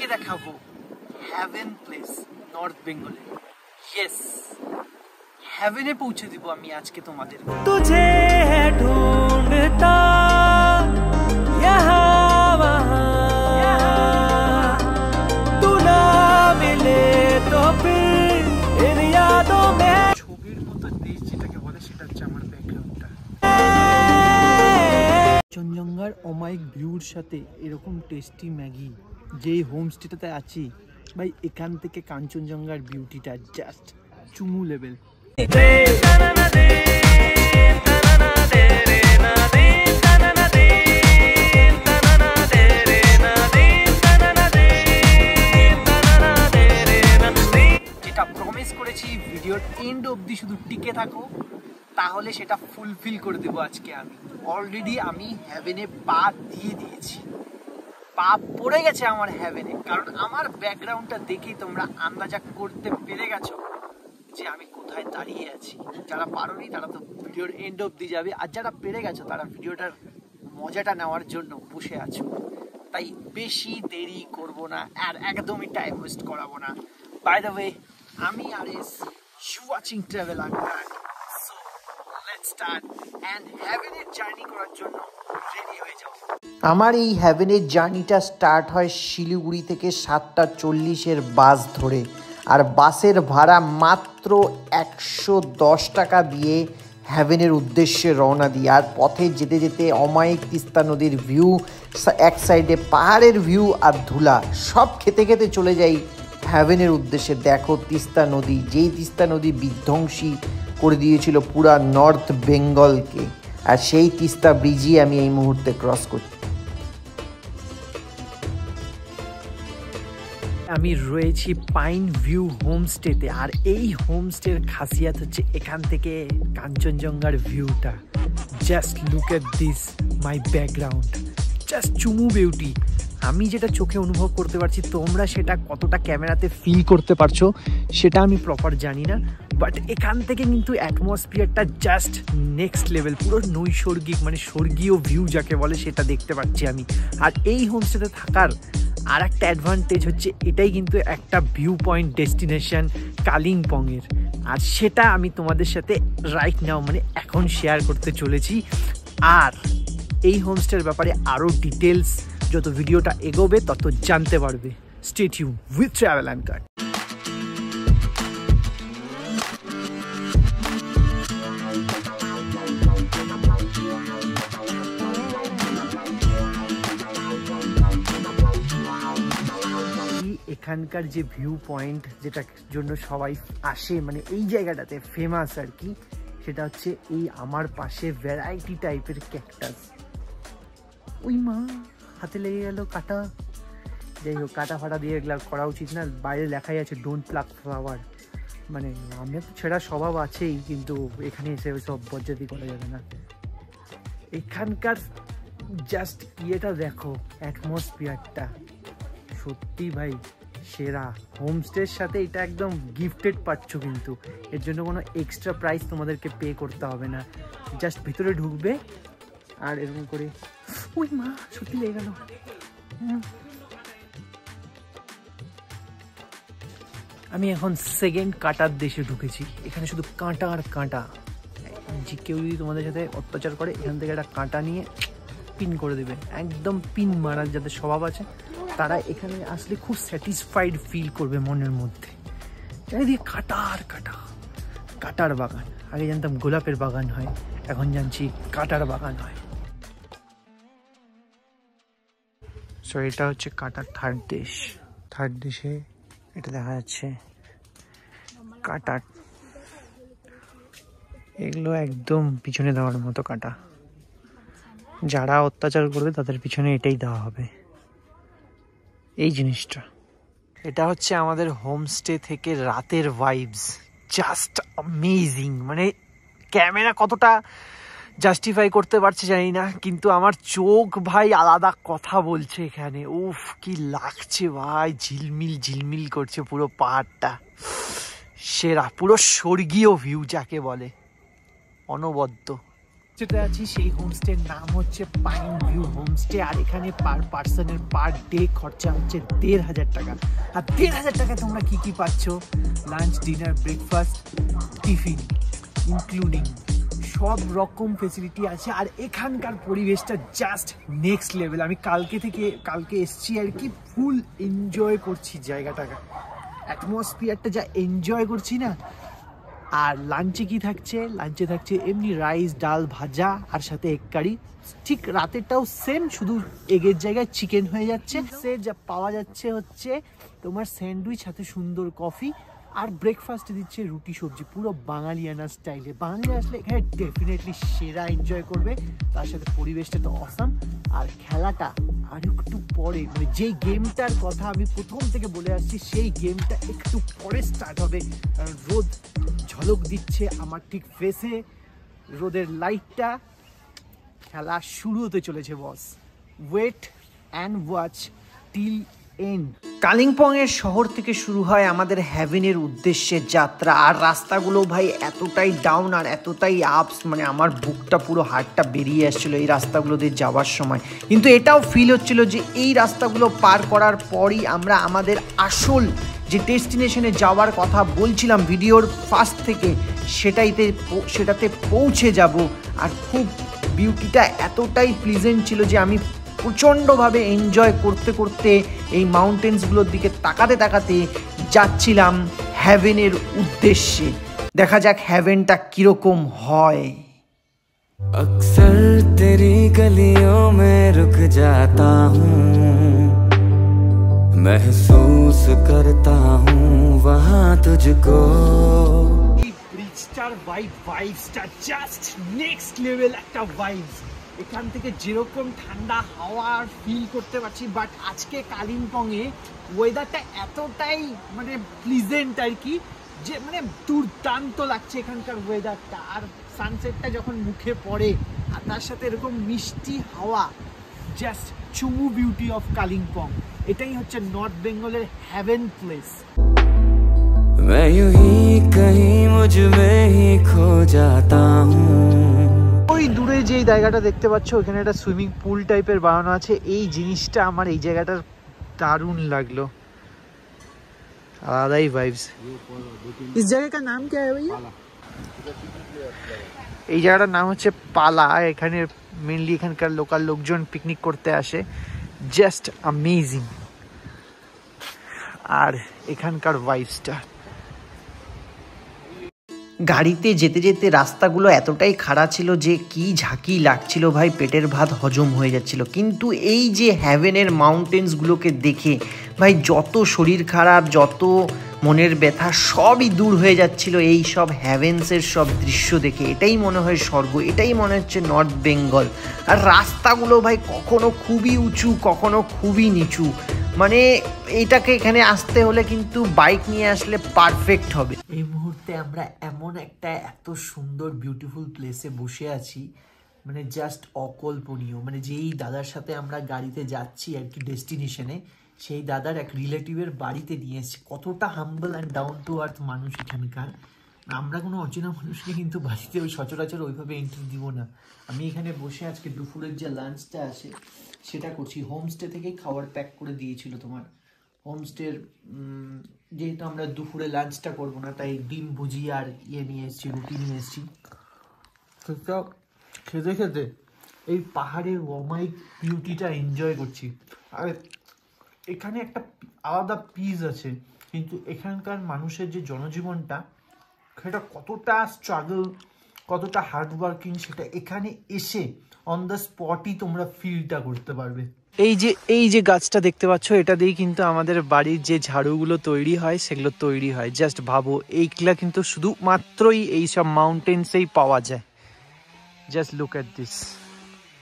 আজকে দেখাবো haven place north বেঙ্গলে। ইয়েস, হেভেনে পৌঁছে দিব আমি আজকে তোমাদের। তুঝে ঢুঁढता यहाँ वहाँ तू ना मिले तो फिर इन यादों में। ছবির মতো দেশ যেটাকে বলে সেটা হচ্ছে আমার ব্যাকগ্রাউন্ডটা। কাঞ্চনজঙ্ঘার অমায়িক ভিউর সাথে এরকম টেস্টি ম্যাগি, যেই হোমস্টেটাতে আছি ভাই, এখান থেকে কাঞ্চনজঙ্ঘার বিউটিটা জাস্ট চুমু লেভেল। যেটা প্রমিস করেছি ভিডিওর এন্ড অবধি শুধু টিকে থাকো, তাহলে সেটা ফুলফিল করে দেবো আজকে আমি। অলরেডি আমি হেভেনে পা দিয়ে দিয়েছি, পা পড়ে গেছে আমার হেভেনে, কারণ আমার ব্যাকগ্রাউন্ডটা দেখেই তোমরা আন্দাজা করতে পেরে গেছো যে আমি কোথায় দাঁড়িয়ে আছি। যারা পারোনি তারা তো ভিডিওর এন্ড অবধি যাবে, আর যারা পেরে গেছো তারা ভিডিওটার মজাটা নেওয়ার জন্য বসে আছো। তাই বেশি দেরি করব না, আর একদমই টাইম ওয়েস্ট করাবো না। বাই দ্য ওয়ে, আমি RS, you watching travel uncut. So let's start and হেভেনের জার্নি করার জন্য রেডি হয়ে যাও। আমার এই হেভেনের জার্নিটা স্টার্ট হয় শিলিগুড়ি থেকে 7:40 বাস ধরে, আর বাসের ভাড়া মাত্র 110 টাকা দিয়ে হেভেনের উদ্দেশ্যে রওনা দিই। আর পথে যেতে যেতে অমায়িক তিস্তা নদীর ভিউ, এক সাইডে পাহাড়ের ভিউ আর ধুলা, সব খেতে খেতে চলে যাই হেভেনের উদ্দেশ্যে। দেখো তিস্তা নদী, যেই তিস্তা নদী বিধ্বংসী করে দিয়েছিল পুরা নর্থ বেঙ্গলকে, আর সেই তিস্তা ব্রিজই আমি এই মুহূর্তে ক্রস করছি। আমি রয়েছি পাইন ভিউ হোমস্টেতে, আর এই হোমস্টের খাসিয়াত হচ্ছে এখান থেকে কাঞ্চনজঙ্ঘার ভিউটা। Just look at this, my background, just চুমু বিউটি। আমি যেটা চোখে অনুভব করতে পারছি, তোমরা সেটা কতটা ক্যামেরাতে ফিল করতে পারছো সেটা আমি প্রপার জানি না, বাট এখান থেকে কিন্তু অ্যাটমসফিয়ারটা জাস্ট নেক্সট লেভেল, পুরো নৈসর্গিক, মানে স্বর্গীয় ভিউ যাকে বলে সেটা দেখতে পাচ্ছি আমি। আর এই হোমস্টেতে থাকার আর একটা অ্যাডভান্টেজ হচ্ছে এটাই কিন্তু একটা ভিউ পয়েন্ট ডেস্টিনেশন কালিম্পংয়ের, আর সেটা আমি তোমাদের সাথে রাইট নাও মানে এখন শেয়ার করতে চলেছি। আর এই হোমস্টের ব্যাপারে আরও ডিটেলস যত ভিডিওটা এগোবে তত জানতে পারবে। Stay tune with travel uncut. এখানকার যে ভিউ পয়েন্ট, যেটার জন্য সবাই আসে, মানে এই জায়গাটাতে ফেমাস আর কি, সেটা হচ্ছে এই আমার পাশে ভ্যারাইটি টাইপের ক্যাকটাস। ওই মা, হাতে লেগে গেল কাটা। যাই হোক, কাটা ফাটা দিয়ে এগুলো করা উচিত না। বাইরে লেখাই আছে ডোন্ট প্লাক ফ্লাওয়ার, মানে আমার তো ছেঁড়া স্বভাব আছেই, কিন্তু এখানে এসে সব বজ্জাতি করা যাবে না। এখানকার জাস্ট ইয়েটা দেখো, অ্যাটমসফিয়ারটা সত্যি ভাই সেরা। হোমস্টের সাথে এটা একদম গিফটেড পাচ্ছ, কিন্তু এর জন্য কোনো এক্সট্রা প্রাইস তোমাদেরকে পে করতে হবে না। জাস্ট ভিতরে ঢুকবে আর এরকম করে, ওই মা সত্যি লেগে গেল। আমি এখন সেকেন্ড কাঁটার দেশে ঢুকেছি। এখানে শুধু কাঁটা আর কাঁটা। যে কেউ যদি তোমাদের সাথে অত্যাচার করে, এখান থেকে একটা কাঁটা নিয়ে পিন করে দেবে, একদম পিন মারার যাদের স্বভাব আছে তারা এখানে আসলে খুব স্যাটিসফাইড ফিল করবে মনের মধ্যে। চারিদিকে কাঁটা আর কাঁটা, কাঁটার বাগান। আগে জানতাম গোলাপের বাগান হয়, এখন জানছি কাঁটার বাগান হয়। সো এটা হচ্ছে কাঁটার থার্ড দেশ। থার্ড দেশে এটা দেখা যাচ্ছে কাঁটা, এগুলো একদম পিছনে দেওয়ার মতো কাঁটা। যারা অত্যাচার করবে তাদের পিছনে এটাই দেওয়া হবে, এই জিনিসটা। এটা হচ্ছে আমাদের হোমস্টে থেকে রাতের ভাইবস, জাস্ট অ্যামেজিং। মানে ক্যামেরা কতটা জাস্টিফাই করতে পারছে জানি না, কিন্তু আমার চোখ ভাই আলাদা কথা বলছে এখানে। উফ কি লাগছে ভাই, ঝিলমিল ঝিলমিল করছে পুরো পাহাড়টা। সেরা, পুরো স্বর্গীয় ভিউ যাকে বলে, অনবদ্য। যেটা আছি সেই হোমস্টের নাম হচ্ছে পাইন ভিউ হোমস্টে। আর এখানে পার পার্সনের পার ডে খরচা হচ্ছে ১,৫০০ টাকা। আর ১,৫০০ টাকায় তোমরা কি কি পাচ্ছ? Lunch, dinner, breakfast, tiffin including সব রকম ফেসিলিটি আছে। আর এখানকার পরিবেশটা জাস্ট নেক্সট লেভেল। আমি কালকে এসছি আর কি, ফুল এনজয় করছি জায়গাটাকে, অ্যাটমসফিয়ারটা যা এনজয় করছি না। আর লাঞ্চে কি থাকছে? লাঞ্চে থাকছে এমনি রাইস, ডাল, ভাজা আর সাথে এগ কারি। ঠিক রাতেরটাও সেম, শুধু এগের জায়গায় চিকেন হয়ে যাচ্ছে। সে যা পাওয়া যাচ্ছে হচ্ছে তোমার স্যান্ডউইচ, সাথে সুন্দর কফি। আর ব্রেকফাস্টে দিচ্ছে রুটি সবজি, পুরো বাঙালিয়ানা স্টাইলে। বাঙালি আসলে এখানে ডেফিনেটলি সেরা এনজয় করবে। তার সাথে পরিবেশটা তো অসাম। আর খেলাটা আর একটু পরে, মানে যেই গেমটার কথা আমি প্রথম থেকে বলে আসছি, সেই গেমটা একটু পরে স্টার্ট হবে। কারণ রোদ ঝলক দিচ্ছে আমার ঠিক ফেসে, রোদের লাইটটা। খেলা শুরু হতে চলেছে boss. Wait and watch till end. কালিম্পংয়ের শহর থেকে শুরু হয় আমাদের হ্যাভেনের উদ্দেশ্যে যাত্রা। আর রাস্তাগুলো ভাই এতটাই ডাউন আর এতটাই আপস, মানে আমার বুকটা পুরো হার্টটা বেরিয়ে আসছিলো এই রাস্তাগুলো দিয়ে যাওয়ার সময়। কিন্তু এটাও ফিল হচ্ছিল যে এই রাস্তাগুলো পার করার পরই আমরা আমাদের আসল যে ডেস্টিনেশনে যাওয়ার কথা বলছিলাম ভিডিওর ফার্স্ট থেকে, সেটাতে পৌঁছে যাব। আর খুব বিউটিটা এতটাই প্লিজেন্ট ছিল যে আমি প্রচণ্ডভাবে এনজয় করতে করতে এই মাউন্টেন্সগুলোর দিকে তাকাতে তাকাতে যাচ্ছিলাম হ্যাভেনের উদ্দেশ্যে। দেখা যাক হ্যাভেনটা কিরকম হয়। अक्सर तेरी गलियों में रुक जाता हूँ, महसूस करता हूँ वहाँ तुझको। ব্রিজটার ভাইবসটা জাস্ট নেক্সট লেভেল একটা ভাইবস। এখান থেকে যেরকম ঠান্ডা হাওয়ার ফিল করতে পারছি, বাট আজকে কালিম্পংয়ে ওয়েদারটা এতটাই মানে প্লিজেন্ট আর কি, যে মানে দুর্দান্ত লাগছে এখানকার ওয়েদারটা। আর সানসেটটা যখন মুখে পড়ে আর তার সাথে এরকম মিষ্টি হাওয়া, জাস্ট চুমু বিউটি অফ কালিম্পং। এটাই হচ্ছে নর্থ বেঙ্গলের হ্যাভেন প্লেস। मैं यूं ही कहीं मुझ में ही खो जाता हूँ। ওই দূরে যে জায়গাটা দেখতে পাচ্ছ, ওখানে একটা সুইমিং পুল টাইপের বানানো আছে। এই জিনিসটা আমার এই জায়গাটার দারুণ লাগলো, আলাদাই ভাইবস। इस जगह का नाम क्या है भैया? এই জায়গাটার নাম হচ্ছে পালা। এখানে মেনলি এখানকার লোকাল লোকজন পিকনিক করতে আসে। Just amazing. আর এখানকার ভাইবসটা, গাড়িতে যেতে যেতে রাস্তাগুলো এতটাই খাড়া ছিল যে কি ঝাঁকি লাগছিল ভাই, পেটের ভাত হজম হয়ে যাচ্ছিল। কিন্তু এই যে হ্যাভেনের মাউন্টেন্সগুলোকে দেখে ভাই যত শরীর খারাপ, যত মনের ব্যথা সবই দূর হয়ে যাচ্ছিল এই সব হ্যাভেন্সের সব দৃশ্য দেখে। এটাই মনে হয় স্বর্গ, এটাই মনে হচ্ছে নর্থ বেঙ্গল। আর রাস্তাগুলো ভাই কখনো খুবই উঁচু, কখনো খুবই নিচু। মানে এইটাকে এখানে আসতে হলে কিন্তু বাইক নিয়ে আসলে পারফেক্ট হবে। এই মুহূর্তে আমরা এমন একটা এত সুন্দর বিউটিফুল প্লেসে বসে আছি, মানে জাস্ট অকল্পনীয়। মানে যেই দাদার সাথে আমরা গাড়িতে যাচ্ছি আর কি ডেস্টিনেশনে, সেই দাদার এক রিলেটিভের বাড়িতে নিয়ে এসেছি। কতটা হাম্বল অ্যান্ড ডাউন টু আর্থ মানুষ এখানকার। আমরা কোনো অচেনা মানুষকে কিন্তু বাড়িতে ওই সচরাচর ওইভাবে এন্ট্রি দিব না। আমি এখানে বসে আজকে দুপুরের যে লাঞ্চটা আসে সেটা করছি। হোমস্টে থেকেই খাবার প্যাক করে দিয়েছিল তোমার। হোমস্টের যেহেতু আমরা দুপুরে লাঞ্চটা করবো না, তাই ডিম ভুজি আর নিয়ে এসেছি, রুটি নিয়ে এসেছি। সেটা খেতে খেতে এই পাহাড়ের ওমাইক বিউটিটা এনজয় করছি। আর এখানে একটা আলাদা পিস আছে, কিন্তু এখানকার মানুষের যে জনজীবনটা, সেটা কতটা স্ট্রাগল, কতটা হার্ডওয়ার্কিং, সেটা এখানে এসে অন দ্য স্পটই তোমরা ফিলটা করতে পারবে। এই যে গাছটা দেখতে পাচ্ছ, এটা দিয়ে কিন্তু আমাদের বাড়ির যে ঝাড়ুগুলো তৈরি হয় সেগুলো তৈরি হয়। জাস্ট ভাবো, এইগুলা কিন্তু শুধুমাত্রই এইসব মাউন্টেন্সেই পাওয়া যায়। Just look at this.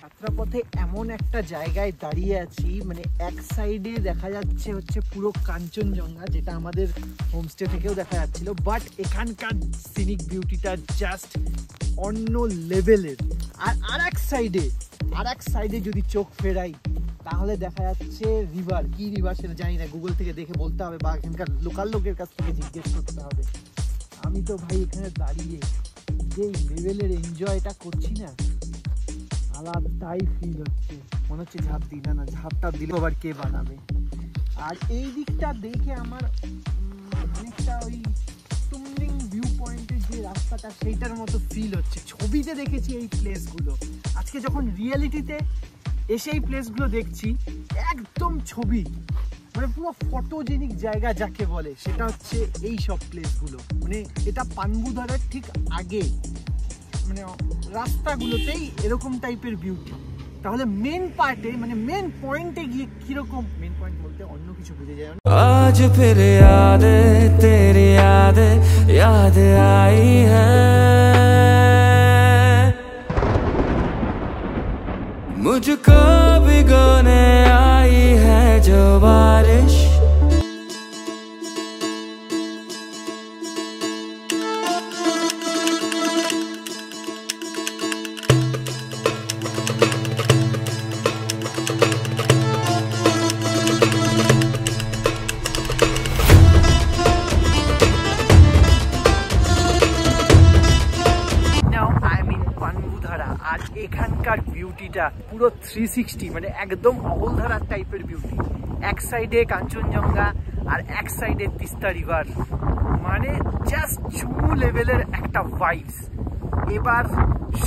যাত্রাপথে এমন একটা জায়গায় দাঁড়িয়ে আছি, মানে এক সাইডে দেখা যাচ্ছে হচ্ছে পুরো কাঞ্চনজঙ্ঘা, যেটা আমাদের হোমস্টে থেকেও দেখা যাচ্ছিল। বাট এখানকার সিনিক বিউটিটা জাস্ট অন্য লেভেলের। আর এক সাইডে যদি চোখ ফেরাই তাহলে দেখা যাচ্ছে রিভার। কি রিভার সেটা জানি না, গুগল থেকে দেখে বলতে হবে বা এখানকার লোকাল লোকের কাছ থেকে জিজ্ঞেস করতে হবে। আমি তো ভাই এখানে দাঁড়িয়ে যে লেভেলের এনজয়টা করছি না, আলাদাই ফিল হচ্ছে, মনে হচ্ছে ঝাঁপ দিই না, ঝাঁপটা দিলে আবার কে বানাবে। আর এই দিকটা দেখে আমার অনেকটা ওই তুমলিং ভিউ পয়েন্টের যে রাস্তাটা সেইটার মতো ফিল হচ্ছে। ছবিতে দেখেছি এই প্লেসগুলো, আজকে যখন রিয়েলিটিতে এসে এই প্লেসগুলো দেখছি একদম ছবি, মানে পুরো ফটোজেনিক জায়গা যাকে বলে সেটা হচ্ছে এই সব প্লেসগুলো। মানে এটা পানবুধারার ঠিক আগে, মানে রাস্তাগুলোতেই এরকম টাইপের বিউটি। তাহলে মেন পার্টে মানে মেন পয়েন্টে গিয়ে কিরকম, মেন পয়েন্ট বলতে অন্য কিছু বুঝে যায়। आज फिर तेरी याद आई है, मुझको भिगोने आई है जो बारिश। আর এখানকার বিউটিটা পুরো 360, মানে একদম অহলধারার টাইপের বিউটি। এক সাইডে কাঞ্চনজঙ্ঘা আর এক সাইডে তিস্তা রিভার, মানে জাস্ট চুমু লেভেলের একটা ভাইবস। এবার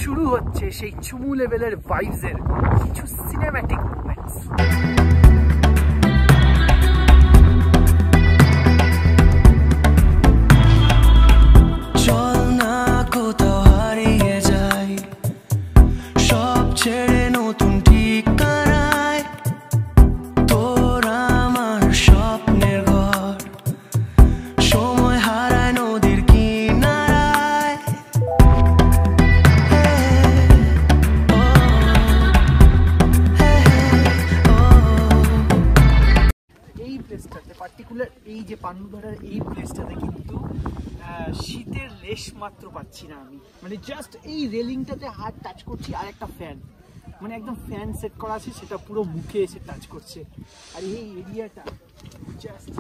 শুরু হচ্ছে সেই চুমু লেভেলের ভাইবসের কিছু সিনেম্যাটিক মোমেন্টস। পার্টিকুলার এই যে পানবুধারার এই প্লেসটাতে কিন্তু শীতের লেশ মাত্র পাচ্ছি না আমি, মানে জাস্ট এই রেলিংটাতে হাত টাচ করছি আর একটা ফ্যান, মানে একদম ফ্যান সেট করা আছে সেটা পুরো মুখে এসে টাচ করছে। আর এই এরিয়াটা জাস্ট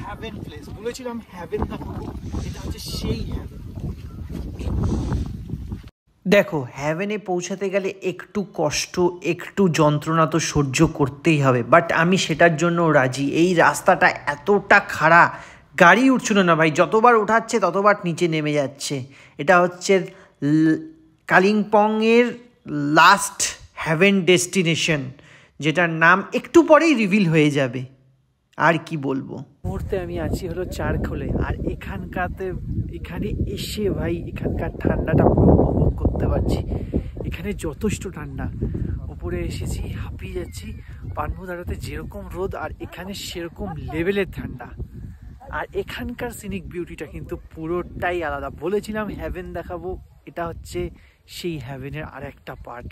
হ্যাভেন প্লেস, বলেছিলাম হ্যাভেন দেখাবো, এটা হচ্ছে সেই হ্যাভেন। দেখো, হ্যাভেনে পৌঁছাতে গেলে একটু কষ্ট, একটু যন্ত্রণা তো সহ্য করতেই হবে, বাট আমি সেটার জন্য রাজি। এই রাস্তাটা এতটা খাড়া, গাড়ি উঠছিল না ভাই, যতবার উঠাচ্ছে ততবার নিচে নেমে যাচ্ছে। এটা হচ্ছে কালিম্পংয়ের লাস্ট হ্যাভেন ডেস্টিনেশন, যেটার নাম একটু পরেই রিভিল হয়ে যাবে। আর কি বলবো। মুহূর্তে আমি আছি হলো চারখোলে, আর এখানে এসে ভাই এখানকার ঠান্ডাটা পুরো উপভোগ করতে পারছি। এখানে যথেষ্ট ঠান্ডা, উপরে এসেছি হাঁপিয়ে যাচ্ছি। পানবুধারাতে যেরকম রোদ আর এখানে সেরকম লেভেলের ঠান্ডা। আর এখানকার সিনিক বিউটিটা কিন্তু পুরোটাই আলাদা। বলেছিলাম হ্যাভেন দেখাবো, এটা হচ্ছে সেই হ্যাভেনের আর একটা পার্ট।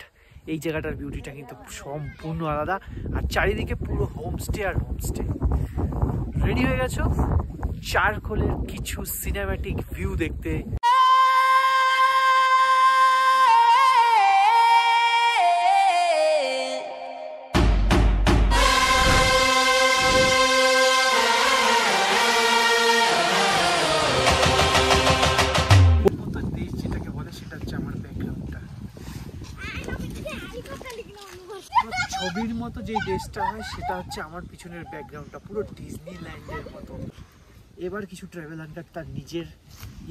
এই জায়গাটার বিউটিটা কিন্তু সম্পূর্ণ আলাদা, আর চারিদিকে পুরো হোমস্টে আর হোমস্টে। রেডি হয়ে গেছো চারখোলের কিছু সিনেম্যাটিক ভিউ দেখতে? দেশ যেটাকে বলে সেটা হচ্ছে আমার ব্যাকগ্রাউন্ডটা। ছবির মতো যে দেশটা হয় সেটা হচ্ছে আমার পিছনের ব্যাকগ্রাউন্ডটা, পুরো ডিজনিল্যান্ডের মতো। এবার কিছু ট্রাভেল হান্টার তার নিজের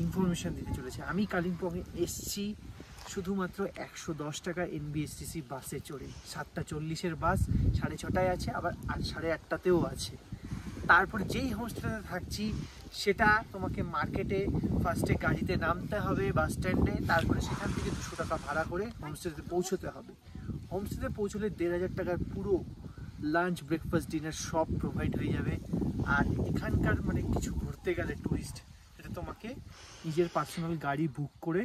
ইনফরমেশান দিতে চলেছে। আমি কালিম্পংয়ে এসছি শুধুমাত্র 110 টাকা এনবিএসটিসি বাসে চড়ে। 7:40-এর বাস 6:30টায় আছে, আবার 8:30টাতেও আছে। তারপরে যেই হোমস্টেতে থাকছি সেটা তোমাকে মার্কেটে ফার্স্টে গাড়িতে নামতে হবে বাস স্ট্যান্ডে, তারপরে সেখান থেকে 200 টাকা ভাড়া করে হোমস্টেতে পৌঁছতে হবে। হোমস্টেতে পৌঁছলে 1500 টাকার পুরো লাঞ্চ, ব্রেকফাস্ট, ডিনার সব প্রোভাইড হয়ে যাবে। আর এখানকার মানে কিছু ঘুরতে গেলে ট্যুরিস্ট, সেটা তোমাকে নিজের পার্সোনাল গাড়ি বুক করে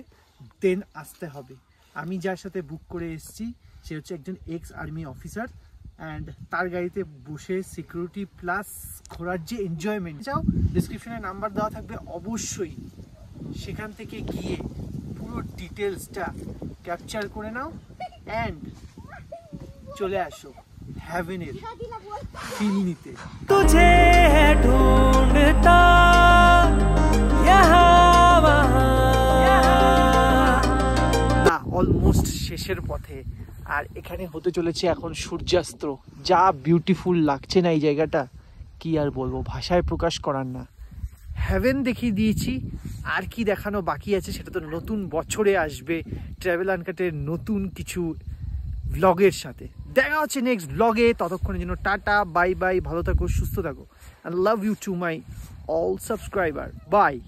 দেন আসতে হবে। আমি যার সাথে বুক করে এসেছি সে হচ্ছে একজন এক্স আর্মি অফিসার, অ্যান্ড তার গাড়িতে বসে সিকিউরিটি প্লাস ঘোরার যে এনজয়মেন্ট চাও, ডিসক্রিপশনে নাম্বার দেওয়া থাকবে, অবশ্যই সেখান থেকে গিয়ে পুরো ডিটেলসটা ক্যাপচার করে নাও অ্যান্ড চলে আসো হ্যাভেনের ফিল নিতে। तुझे ढूंढता অলমোস্ট শেষের পথে। আর এখানে হতে চলেছে এখন সূর্যাস্ত। যা বিউটিফুল লাগছে না এই জায়গাটা, কি আর বলবো, ভাষায় প্রকাশ করার না। হেভেন দেখিয়ে দিয়েছি, আর কি দেখানো বাকি আছে সেটা তো নতুন বছরে আসবে ট্রাভেল আনকাটের নতুন কিছু ব্লগের সাথে। দেখা হচ্ছে নেক্সট ব্লগে, ততক্ষণের জন্য টাটা, বাই বাই, ভালো থাকো, সুস্থ থাকো, and love you to my all subscriber, bye.